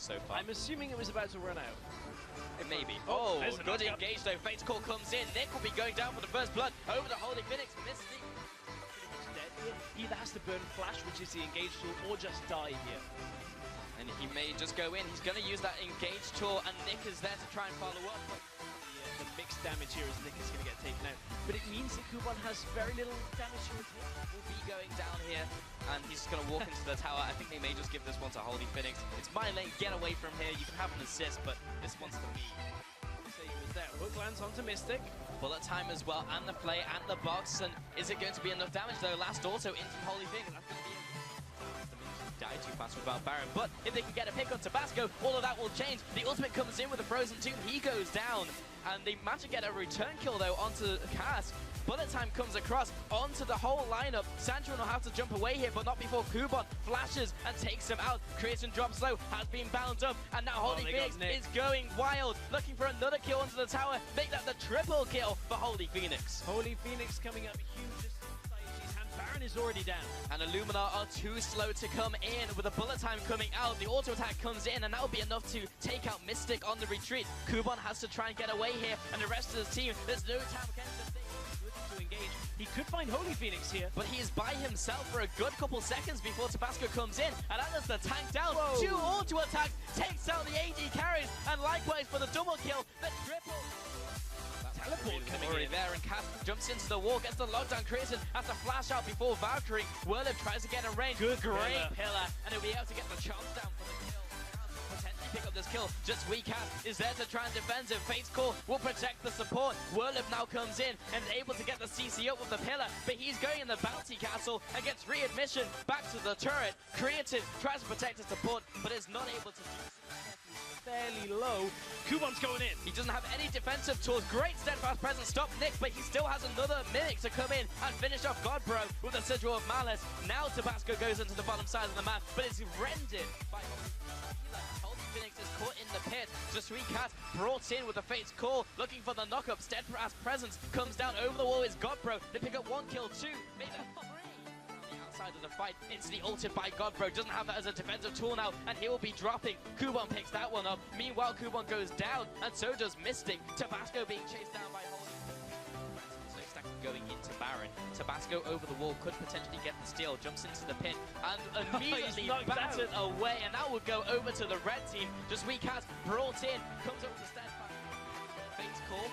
so far. I'm assuming it was about to run out. Maybe. Oh, good engage though. Fate's Call comes in. Nick will be going down for the first blood over to Holyphoenix. Misty. He either has to burn Flash, which is the engage tool, or just die here. And he may just go in. He's going to use that engage tool, and Nick is there to try and follow up. The mixed damage here as Nick is going to get taken out. But it means that Kuban has very little damage to retain. Will be going down here, and he's just going to walk into the tower. I think they may just give this one to Holyphoenix. It's my lane, get away from here. You can have an assist, but this one's for me. So he was there. Hook lands onto Mystic. Bullet time as well, and the play, and the box. And is it going to be enough damage though? Last auto in from Holyphoenix. That's going to be die too fast without Baron, but if they can get a pick on Tabasco, all of that will change. The ultimate comes in with a frozen tomb, he goes down, and they manage to get a return kill though onto Cass. Bullet time comes across onto the whole lineup. Sanchorin will have to jump away here, but not before Kuban flashes and takes him out. Creation drops low, has been bound up, and now Holyphoenix is going wild, looking for another kill onto the tower. Make that the triple kill for Holyphoenix. Holyphoenix coming up huge. Baron is already down. And Illumina are too slow to come in with the bullet time coming out. The auto attack comes in, and that will be enough to take out Mystic on the retreat. Kuban has to try and get away here, and the rest of his team, there's no time to engage. He could find Holyphoenix here, but he is by himself for a good couple seconds before Tabasco comes in, and that is the tank down. Whoa. 2 auto attacks, takes out the AD carries, and likewise for the double kill, the triple. Teleport coming already in there, and Cass jumps into the wall, gets the lockdown created, has to flash out before Valkyrie. Whirlip tries to get in range. Good Great pillar, and he'll be able to get the chance down for the kill. Potentially pick up this kill. Just weak Cass is there to try and defend him. Fate's Call will protect the support. Whirlip now comes in and is able to get the CC up with the pillar, but he's going in the bounty castle and gets readmission back to the turret. Creative tries to protect the support, but is not able to do so. Fairly low. Kuban's going in. He doesn't have any defensive tools. Great steadfast presence. Stop Nick, but he still has another minute to come in and finish off Godbro with a Sigil of Malice. Now Tabasco goes into the bottom side of the map, but it's rendered by Holyphoenix is caught in the pit. Just Sweet Cat brought in with a Fate's Call, looking for the knockup. Steadfast presence comes down over the wall. Is Godbro. They pick up 1 kill, 2, maybe 3. Side of the fight, instantly ulted by Godbro, doesn't have that as a defensive tool now, and he will be dropping. Kuban picks that one up. Meanwhile, Kuban goes down, and so does Mystic. Tabasco being chased down by Holy. Going into Baron. Tabasco over the wall could potentially get the steal, jumps into the pit, and immediately battered away, and that would go over to the red team. Just Weak Cat brought in, comes up with the steadfast Fate's Call.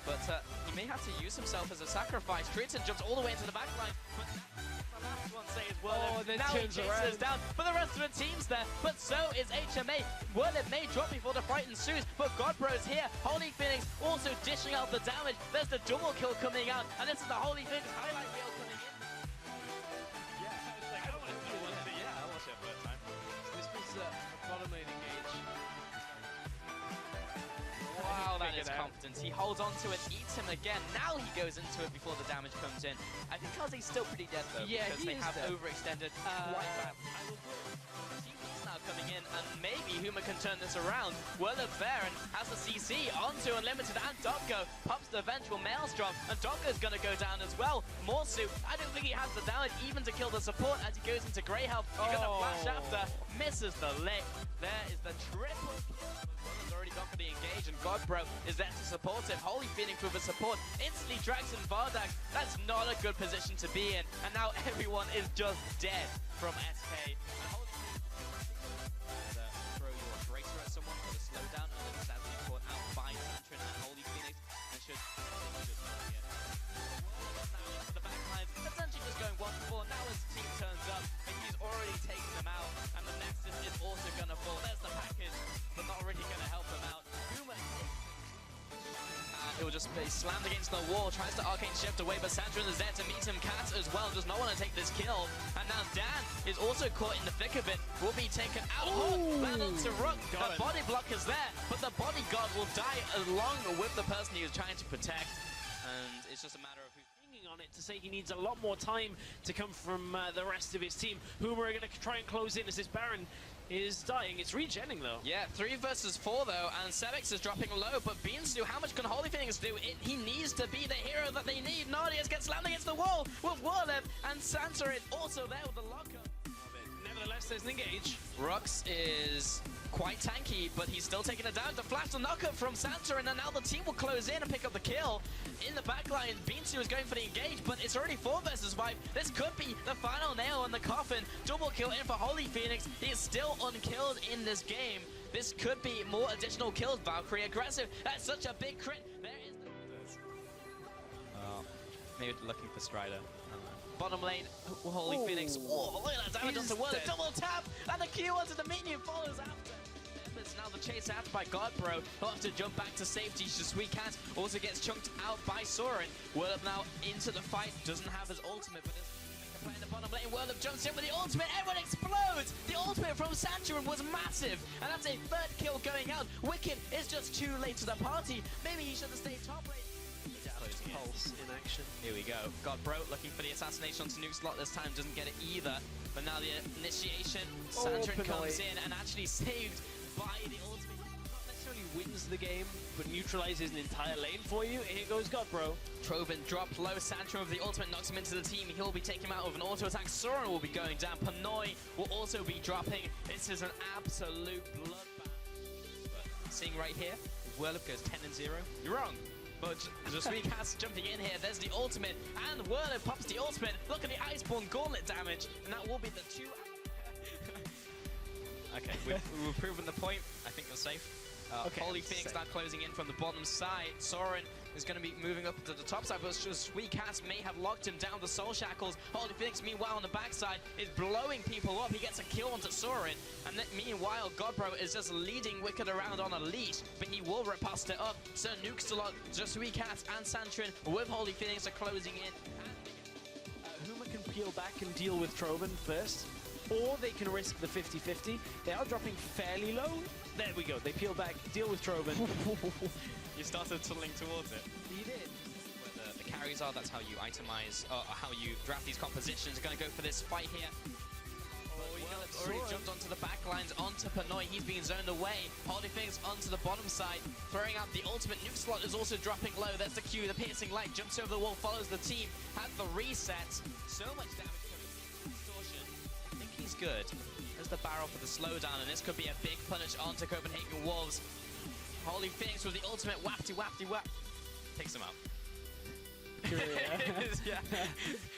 But he may have to use himself as a sacrifice. Triton jumps all the way into the back line, but the last one saves Whirlip. Now he chases down, but the rest of the team's there, but so is HMA. Whirlip may drop before the fight ensues, but Godbro's here. Holyphoenix also dishing out the damage. There's the double kill coming out, and this is the Holyphoenix highlight reel coming in. Yeah, I don't want to do one, but yeah, I watched it first time. This was a bottom lane engage. Wow, that is confidence. He holds on to it, eats him again. Now he goes into it before the damage comes in. I think Kazi's still pretty dead though, because they have overextended quite bad. Team's now coming in, and maybe Huma can turn this around. Whirlip there and has the CC onto Unlimited, and Doggo pops the eventual Maelstrom, and Doggo's gonna go down as well. Morsu, I don't think he has the damage even to kill the support as he goes into Grey Health. He's gonna flash after, misses the lick. There is the triple kill. Already gone for the engage, and Godbro is there to support him. Holyphoenix with a support instantly drags in Vardak. That's not a good position to be in, and now everyone is just dead from SK. Throw your bracer at someone for the slowdown, and then sadly caught out by Santrin and Holyphoenix, and should for the back line, essentially just going 1-4. Now his team turns up, and he's already taken them out, and the Nexus is also gonna fall. There's the package, but not really gonna help him out. Huma, it will just be slammed against the wall, tries to arcane shift away, but Sandrin is there to meet him. Cat as well does not want to take this kill, and now Dan is also caught in the thick of it, will be taken out. Land onto Rook, the body block is there, but the bodyguard will die along with the person he was trying to protect, and it's just a matter of who. On it to say he needs a lot more time to come from the rest of his team. Huma are going to try and close in as this Baron is dying. It's regenning though. Yeah, 3 versus 4 though, and Sebix is dropping low, but Beansdo, how much can Holyphoenix do? He needs to be the hero that they need. Nardius gets slammed against the wall with Whirlip, and Sansa is also there with the lockup. Nevertheless, there's an engage. Rux is quite tanky, but he's still taking it down. The flash the knockup from Santa, and then now the team will close in and pick up the kill. In the backline, Bintu is going for the engage, but it's already 4 versus 5. This could be the final nail in the coffin. Double kill in for Holyphoenix. He is still unkilled in this game. This could be more additional kills. Valkyrie aggressive. That's such a big crit. There is the... maybe looking for Strider. Bottom lane, Holyphoenix. Oh, look at that damage onto World. Double tap, and the Q onto the minion follows after. It's now the chase after by Godbro. He'll have to jump back to safety. Sweetcat also gets chunked out by Soren. Whirlup now into the fight. Doesn't have his ultimate, but is playing the bottom lane. Whirlup jumps in with the ultimate. Everyone explodes. The ultimate from Santurin was massive, and that's a 3rd kill going out. Wicked is just too late to the party. Maybe he should have stayed top lane. Pulse in action. Here we go. Godbro looking for the assassination onto Nuke Slot this time. Doesn't get it either. But now the initiation. Sandrin comes in and actually saved by the ultimate. Not necessarily wins the game, but neutralizes an entire lane for you. Here goes Godbro. Trovan dropped low. Sandrin with the ultimate knocks him into the team. He'll be taken out with an auto attack. Soren will be going down. Panoy will also be dropping. This is an absolute bloodbath. But seeing right here, Whirlup goes 10-0. You're wrong. But Sweetcat's jumping in here. There's the ultimate, and Whirlup pops the ultimate. Look at the Iceborne Gauntlet damage, and that will be the 2. Okay, we've proven the point. I think we're safe. Okay, Holyphoenix now closing in from the bottom side. Soren is going to be moving up to the top side, but Sweetcat may have locked him down the soul shackles. Holyphoenix, meanwhile, on the backside is blowing people up. He gets a kill onto Soren, and then, meanwhile, Godbro is just leading Wicked around on a leash, but he will riposte it up. So Nuke Stalot, Sweetcat, and Santrin with Holyphoenix are closing in. Huma can peel back and deal with Trovan first, or they can risk the 50-50. They are dropping fairly low. There we go. They peel back, deal with Trovan. You started tunneling towards it. He did. Where the carries are, that's how you itemize, how you draft these compositions. Going to go for this fight here. Well, already jumped onto the back lines, onto Panoy. He's being zoned away. Holyphoenix onto the bottom side, throwing out the ultimate. Nuke Slot is also dropping low. There's the Q, the piercing light, jumps over the wall, follows the team, has the reset. So much damage coming. Distortion. I think he's good. There's the barrel for the slowdown, and this could be a big punish onto Copenhagen Wolves. Holyphoenix with the ultimate wafty wap. Takes him out. Yeah.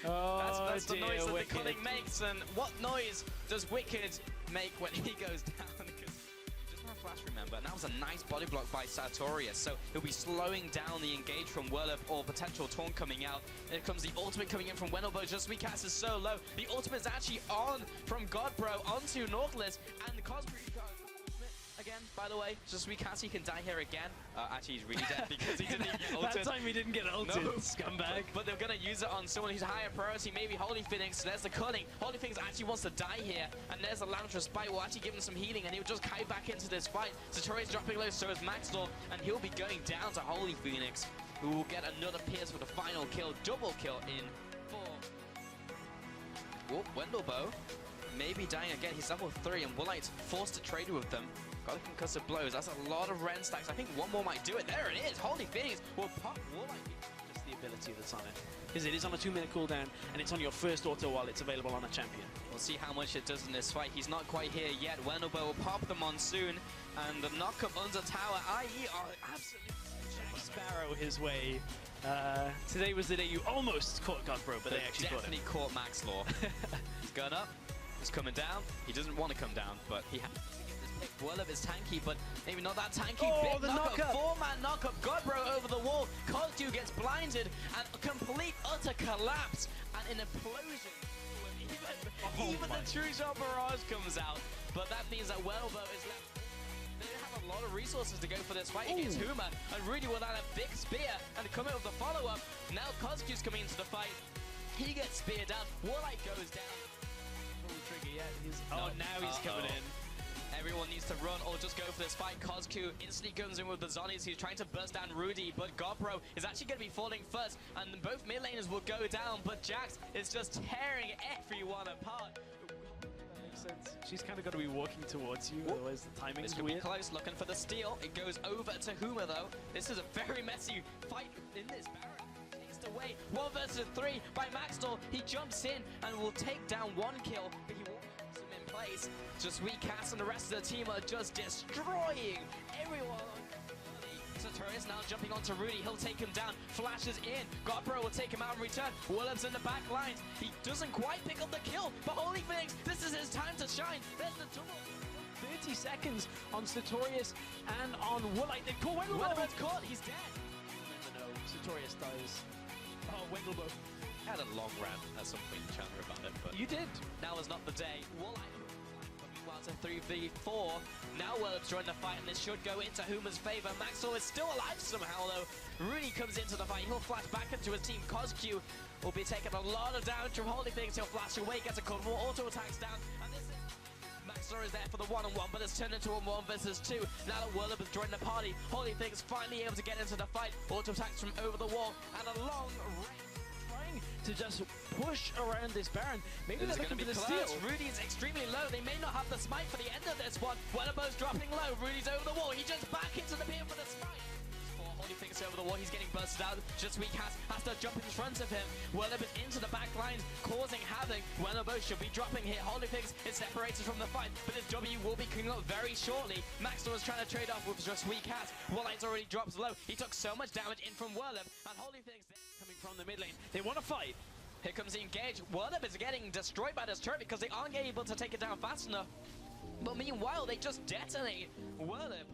Oh, that's the noise that the Culling makes, and what noise does Wicked make when he goes down? Because just want to flash, remember, and that was a nice body block by Sartorius, so he'll be slowing down the engage from Whirlup or potential taunt coming out. Here comes the ultimate coming in from Wendelbo. Just Sweetcat is so low. The ultimate is actually on from Godbro onto Nautilus, and the Cosby again, by the way, just Sweetcat, he can die here again. Actually, he's really dead because he didn't even get ulted. That time he didn't get ulted, no. Scumbag. But they're going to use it on someone who's higher priority, maybe Holyphoenix. There's the Culling. Holyphoenix actually wants to die here, and there's the Lantern Spite. Will actually give him some healing, and he'll just kite back into this fight. Sartorius dropping low, so is Maxdor, and he'll be going down to Holyphoenix, who will get another pierce for the final kill. Double kill in 4. Oh, Wendelbo maybe dying again. He's level 3, and Woolite's forced to trade with them. Got the concussive blows. That's a lot of Ren stacks. I think one more might do it. There it is. Holyphoenix will pop Woolite. Just the ability that's on it. Because it is on a 2-minute cooldown, and it's on your first auto while it's available on a champion. We'll see how much it does in this fight. He's not quite here yet. Wendelbo will pop the Monsoon, and the knock-up under tower, IE are absolutely... Jack Sparrow his way. Today was the day you almost caught Godbro, but they actually definitely caught Max Law. He's going up. He's coming down. He doesn't want to come down, but he has to get this pick. Whirlup is tanky, but maybe not that tanky. Oh, big the knock-up. 4-man knock-up. Godbro over the wall. Cosdu gets blinded, and a complete, utter collapse, and an implosion. Even the True Shot Barrage comes out, but that means that Wendelbo is left. They have a lot of resources to go for this fight against HUMA, and Rudy will add a big spear, and come in with the follow-up. Now Cosdu's coming into the fight. He gets speared down. Woolite goes down. Trigger yet. Now he's coming in. Everyone needs to run or just go for this fight. Coscu instantly comes in with the Zonies. He's trying to burst down Rudy, but Godbro is actually going to be falling first, and both mid laners will go down, but Jax is just tearing everyone apart. That makes sense. She's kind of got to be walking towards you, otherwise the timing is weird. Be close, looking for the steal. It goes over to HUMA, though. This is a very messy fight in this Baron. Away. 1 versus 3 by Maxdor. He jumps in and will take down 1 kill, but he will have some place. Just weak cast and the rest of the team are just destroying everyone. Sartorius now jumping onto Rudy. He'll take him down. Flashes in. Godbro will take him out in return. Williams in the back lines. He doesn't quite pick up the kill, but Holyphoenix, this is his time to shine. There's the double. 30 seconds on Sartorius and on Woolite. They call Wendelbo's caught. He's dead. No, Sartorius dies. Oh, Wendelbo. Had a long rant at some point in Chandler about it, but You did. now is not the day. Woolite. Well, it's a 3v4. Now Williams joined the fight, and this should go into HUMA's favor. Maxwell is still alive somehow, though. Rudy comes into the fight. He'll flash back into his team. Cosq will be taking a lot of damage from Holyphoenix. He'll flash away, gets a couple more auto attacks down, and this is... Maxwell is there for the one-on-one, but it's turned into a 1 versus 2. Now that Williams has joined the party, Holyphoenix finally able to get into the fight. Auto attacks from over the wall, and a long range. To just push around this Baron. Maybe they're looking for the steal. Rudy is extremely low. They may not have the smite for the end of this one. Wendelbo's dropping low. Rudy's over the wall. He jumps back into the pit for the smite. Holyphoenix over the wall. He's getting busted out. Just weak has to jump in front of him. Wendelbo is into the back lines, causing havoc. Wendelbo should be dropping here. Holyphoenix is separated from the fight, but his W will be coming up very shortly. Maxwell is trying to trade off with just weak has. Woolite's already drops low. He took so much damage in from Wendelbo, and Holyphoenix Coming from the mid lane. They want to fight. Here comes the engage. Wendelbo is getting destroyed by this turret because they aren't able to take it down fast enough. But meanwhile, they just detonate Wendelbo.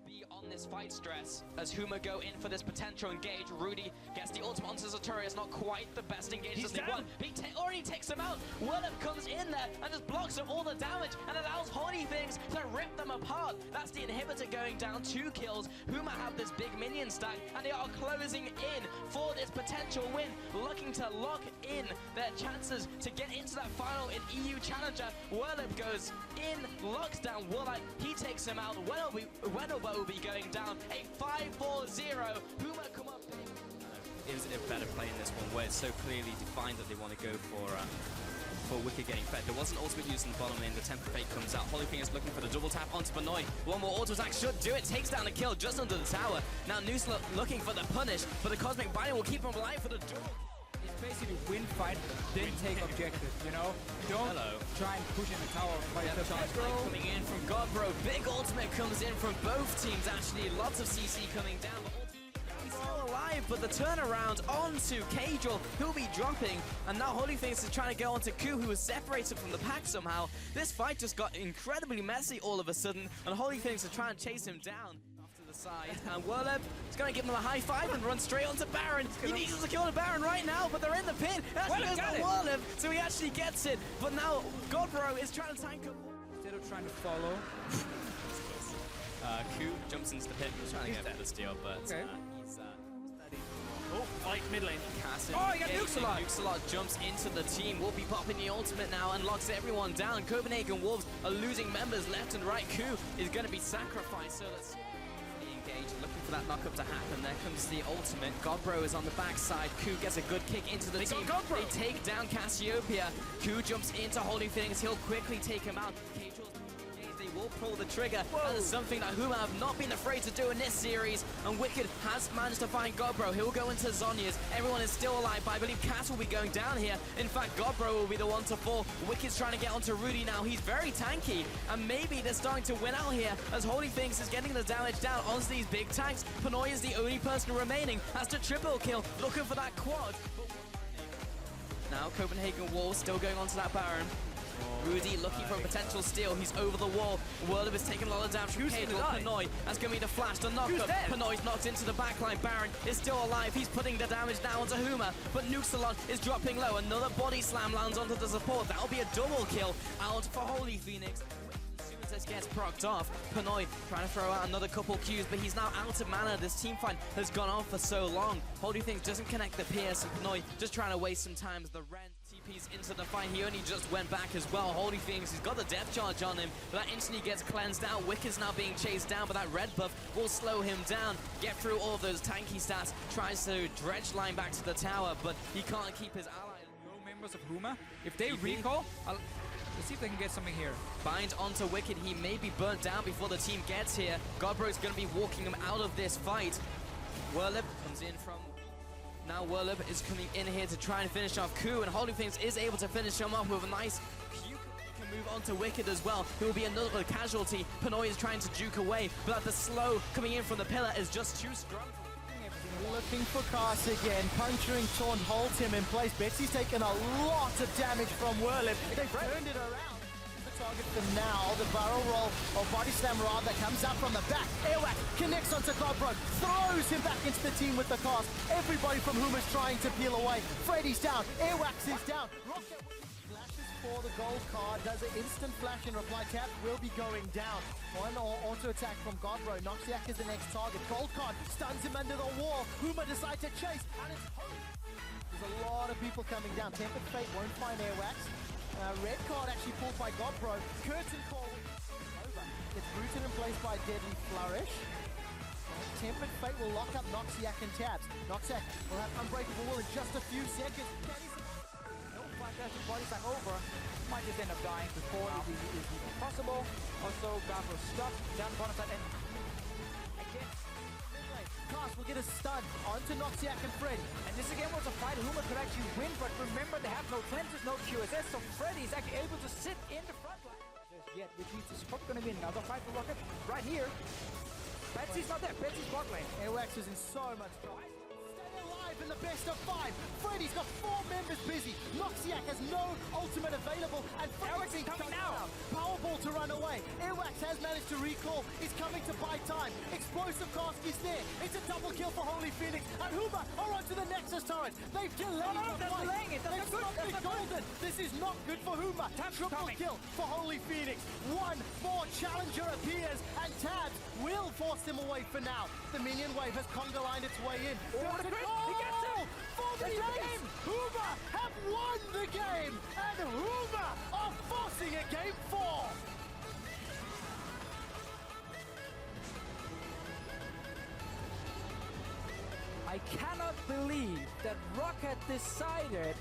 Be on this fight stress as HUMA go in for this potential engage. Rudy gets the ultimate onto Sartorius. Not quite the best engage that they want. He already takes him out. Wendelbo comes in there and just blocks up all the damage and allows Holyphoenix to rip them apart. That's the inhibitor going down. 2 kills. HUMA have this big minion stack and they are closing in for this potential win, looking to lock in their chances to get into that final in EU Challenger. Wendelbo goes in, locks down Woolite. He takes him out. Wendelbo will be going down. A 5-4-0. HUMA come up big. It was a better play in this one where it's so clearly defined that they want to go for Wicked getting fed. There was an ultimate used in the bottom lane. The Temper Fate comes out. Holyphoenix looking for the double tap onto Benoit. One more auto attack should do it. Takes down the kill just under the tower. Now Noose looking for the punish, but the Cosmic Binding will keep him alive for the duel. It's basically win fight, then take objective, you know? Don't try and push in the tower by yourself. Coming in from Godbro. Big ultimate comes in from both teams actually. Lots of CC coming down. He's still alive, but the turnaround onto Cajal, who'll be dropping. And now Holyphoenix is trying to go onto Ku, who was separated from the pack somehow. This fight just got incredibly messy all of a sudden, and Holyphoenix is trying to chase him down. Side. And Wendelbo is going to give him a high five and run straight onto Baron. He needs to kill the Baron right now, but they're in the pin. That's goes to Wendelbo, so he actually gets it. But now Godbro is trying to tank him. Instead of trying to follow. Ku jumps into the pit. He's trying to get the steal, but he's Oh, fight mid lane. Oh, he got Nuxalot jumps into the team. Will be popping the ultimate now and locks everyone down. Copenhagen Wolves are losing members left and right. Ku is going to be sacrificed, so let's looking for that knockup to happen. There comes the ultimate. Godbro is on the backside. Ku gets a good kick into the team. They take down Cassiopeia. Ku jumps into Holyphoenix. He'll quickly take him out. They will pull the trigger. That is something that HUMA have not been afraid to do in this series. And Wicked has managed to find Godbro. He'll go into Zhonya's. Everyone is still alive, but I believe Cass will be going down here. In fact, Godbro will be the one to fall. Wicked's trying to get onto Rudy now. He's very tanky. And maybe they're starting to win out here as Holyphoenix is getting the damage down onto these big tanks. Benoit is the only person remaining. Has to triple kill. Looking for that quad. Now Copenhagen Wolves still going onto that Baron. Rudy looking for a potential steal. He's over the wall. Wendelbo is taking a lot of damage from Cajal. Benoit. That's going to be the flash, the knockup. Benoit's knocked into the backline. Baron is still alive. He's putting the damage now onto HUMA. But Nuxalot is dropping low. Another body slam lands onto the support. That'll be a double kill out for Holyphoenix. This gets procced off. Benoit trying to throw out another couple Qs, but he's now out of mana. This team fight has gone on for so long. Holyphoenix doesn't connect the Pierce, and Benoit just trying to waste some time as the Ren TP's into the fight. He only just went back as well. Holyphoenix, he's got the depth charge on him, but that instantly gets cleansed out. Wicked's now being chased down, but that red buff will slow him down. Get through all of those tanky stats. Tries to dredge line back to the tower, but he can't keep his ally. No members of HUMA. If they recall, let's see if they can get something here. Bind onto Wicked. He may be burnt down before the team gets here. Godbro's going to be walking him out of this fight. Wendelbo comes in from... Now Wendelbo is coming in here to try and finish off Ku, and Holyphoenix is able to finish him off with a nice move on to Wicked as well, who will be another casualty. Pinoy is trying to juke away, but the slow coming in from the pillar is just too strong. Looking for Cast again, puncturing Taunt holds him in place. Betsy's taken a lot of damage from Whirlip. They've turned it around. The target for now, the barrel roll or body slam rather comes out from the back. Airwax connects onto Godbro, throws him back into the team with the cast. Everybody from HUMA's trying to peel away. Freddy's down, Airwax is down. Rocket flashes for the gold card, does an instant flash and reply. Tap will be going down. One auto attack from Godbro. Noxiac is the next target. Gold card stuns him under the wall. HUMA decide to chase, and it's home. There's a lot of people coming down. Tempered Fate won't find Airwax. Red card actually pulled by Godbro. Curtain call over. It's rooted in place by Deadly Flourish. Tempered Fate will lock up Noxiac and Tabs. Noxiac will have Unbreakable Will in just a few seconds. No flash actually body slam over. Might just end up dying before it is even possible. Also, Godbro stuck down bottom side and again. Cast will get a stun onto Noxiac and Freddy. And this again was a fight HUMA could actually win, but remember they have no cleanses, no QSS, so Freddy is actually able to sit in the front line. Just yet, which means it's probably going to be another fight for Rocket right here. Betsy's not there, Betsy's bot lane. Airwax is in so much trouble. Stay alive in the best of 5. Freddy's got 4 members busy. Noxiac has no ultimate available, and Airwax is coming now. Powerball to run away. Airwax has managed to recall. He's coming to buy time. Explosive Cask is there. It's a double kill for Holy Phoenix. And HUMA are onto the Nexus turret. They've delayed the that's fight. delaying it. That's They've not good. stopped That's it not golden. This is not good for HUMA. Tabs Triple coming. kill for Holy Phoenix. One more challenger appears, and Tabs will force him away for now. The minion wave has conga lined its way in. Oh, what a crit. He gets it. For the game. HUMA have won the game, and HUMA are forcing a game 4. I cannot believe that Rocket decided